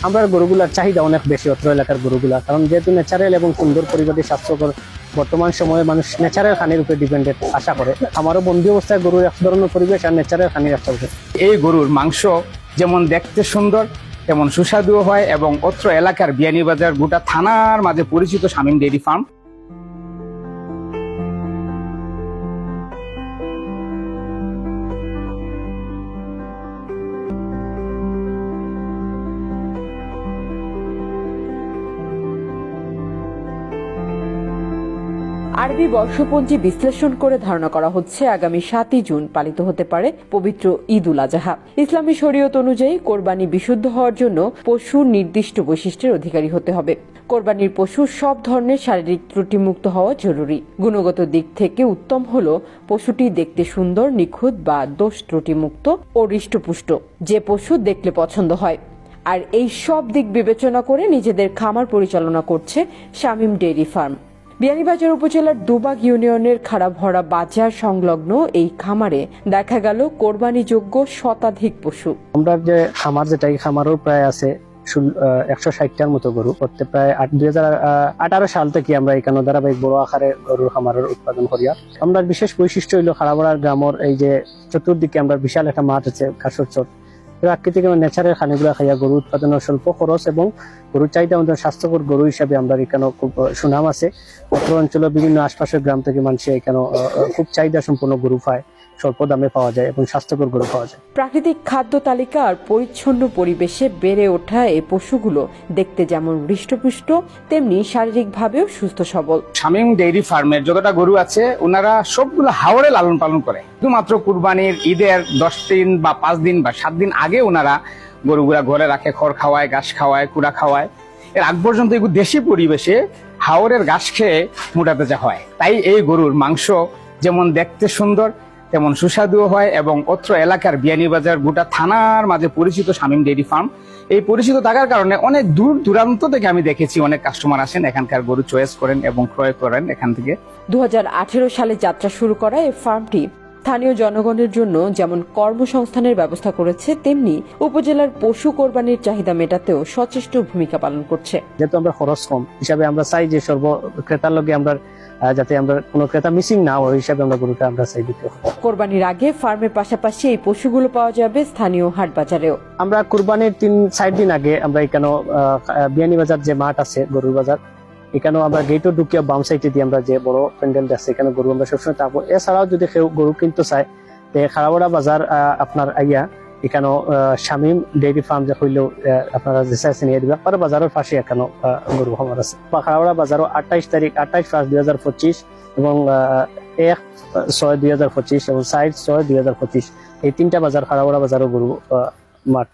আমরা গরুগুলার চাহিদা অনেক বেশি অত্র এলাকার গরুগুলা, কারণ যেহেতু ন্যাচারাল এবং সুন্দর পরিবেশে স্বাস্থ্যকর বর্তমান সময়ে মানুষ ন্যাচারাল খানির উপরে ডিপেন্ডেন্ট আশা করে। আমারও বন্দি অবস্থায় গরুর এক ধরনের পরিবেশ আর ন্যাচারাল খানির একটা পরিবেশ। এই গরুর মাংস যেমন দেখতে সুন্দর তেমন সুস্বাদুও হয় এবং অত্র এলাকার বিয়ানীবাজার গোটা থানার মাঝে পরিচিত শামীম ডেইরি ফার্ম। আরবি বর্ষপঞ্জি বিশ্লেষণ করে ধারণা করা হচ্ছে আগামী 7ই জুন পালিত হতে পারে পবিত্র ঈদ উল আজহা। ইসলামী শরীয়ত অনুযায়ী কোরবানি বিশুদ্ধ হওয়ার জন্য পশুর নির্দিষ্ট বৈশিষ্ট্যের অধিকারী হতে হবে। কোরবানির পশু সব ধরনের শারীরিক ত্রুটিমুক্ত হওয়া জরুরি। গুণগত দিক থেকে উত্তম হল পশুটি দেখতে সুন্দর, নিখুঁত বা দোষ ত্রুটিমুক্ত ও হৃষ্টপুষ্ট, যে পশু দেখলে পছন্দ হয়। আর এই সব দিক বিবেচনা করে নিজেদের খামার পরিচালনা করছে শামীম ডেইরি ফার্ম। বিয়ানীবাজার উপজেলার দুবাগ ইউনিয়নের খারাপহরা বাজার সংলগ্ন এই খামারে দেখা গেল কোরবানিযোগ্য শতাধিক পশু। আমরা যে খামার, যেটা এই খামারও প্রায় আছে 160টার মতো গরু। করতে প্রায় 2018 সাল থেকে আমরা এখানে ধারাবাহিক বড় আকারে গরুর খামারের উৎপাদন করি। আমরা বিশেষ বৈশিষ্ট্য হইল খারাপহরার গ্রামের এই যে চতুর্দিকে আমরা বিশাল একটা মাঠ আছে, ঘাসের চট। প্রাকৃতিক এবং ন্যাচারাল খানিগুলা খাইয়া গরু উৎপাদনের স্বল্প খরচ এবং গরুর চাহিদা আমাদের স্বাস্থ্যকর গরু হিসাবে আমরা এখানে খুব সুনাম আছে। অত্র অঞ্চলের বিভিন্ন আশপাশের গ্রাম থেকে মানুষ এখানে খুব চাহিদা সম্পন্ন গরু পায়, স্বল্প দামে পাওয়া যায় এবং স্বাস্থ্যকর গরু পাওয়া যায়। প্রাকৃতিক খাদ্য তালিকা আর পরিচ্ছন্ন পরিবেশে বেড়ে ওঠা এই পশুগুলো দেখতে যেমন হৃষ্টপুষ্ট তেমনি শারীরিকভাবেও সুস্থ সবল। শামীম ডেইরি ফার্মের যতটা গরু আছে ওনারা সবগুলো হাওড়ে লালন পালন করে। শুধুমাত্র কুরবানির ঈদের 10 দিন বা 5 দিন বা 7 দিন আগে ওনারা গরুগুলা ঘরে রাখে, খড় খাওয়ায়, ঘাস খাওয়ায়, কুড়া খাওয়ায়। এর আগ পর্যন্ত এগুলো দেশি পরিবেশে হাওরের ঘাস খেয়ে মোটাতে যা হয়। তাই এই গরুর মাংস যেমন দেখতে সুন্দর তেমন সুস্বাদুও হয় এবং অত্র এলাকার বিয়ানীবাজার গোটা থানার মাঝে পরিচিত শামীম ডেইরি ফার্ম। এই পরিচিত থাকার কারণে অনেক দূর দূরান্ত থেকে আমি দেখেছি অনেক কাস্টমার আসেন, এখানকার গরু চয়েস করেন এবং ক্রয় করেন এখান থেকে। 2018 সালে যাত্রা শুরু করা এই ফার্মটি স্থানীয় জনগণের জন্য যেমন কর্মসংস্থানের ব্যবস্থা করেছে, তেমনি উপজেলার পশু কোরবানির চাহিদা মেটাতেও সচেষ্ট ভূমিকা পালন করছে। যেহেতু আমরা খরচ কম হিসাবে আমরা চাই যে সর্ব ক্রেতার লগে আমরা যাতে আমরা কোনো ক্রেতা মিসিং না হয় হিসাবে আমরা গরুটা আমরা চাই দিতে। কোরবানির আগে ফার্মের পাশাপাশি এই পশুগুলো পাওয়া যাবে স্থানীয় হাট বাজারেও। আমরা কুরবানির 3-4 দিন আগে আমরা এখানে বিয়ানীবাজার যে মাঠ আছে গরুর বাজার, এখানেও আমরা গেটও ঢুকিয়ে বাম সাইডে দিয়ে আমরা যে বড় প্যান্ডেল আছে এখানে গরু আমরা সবসময় থাকবো। এছাড়াও যদি কেউ গরু কিনতে চায় খারাপহরা বাজার আপনার আইয়া এখানেও শামীম ডেইরি ফার্ম যে হইলেও আপনারা যে চাইছেন নিয়ে দিবে। আর বাজারের পাশে এখানেও গরু খামার আছে। খারাপহরা বাজারও 28/5/2025 এবং 1/6/2025 এবং 4/6/2025 এই 3টা বাজার খারাপহরা বাজারও গরু মাঠ।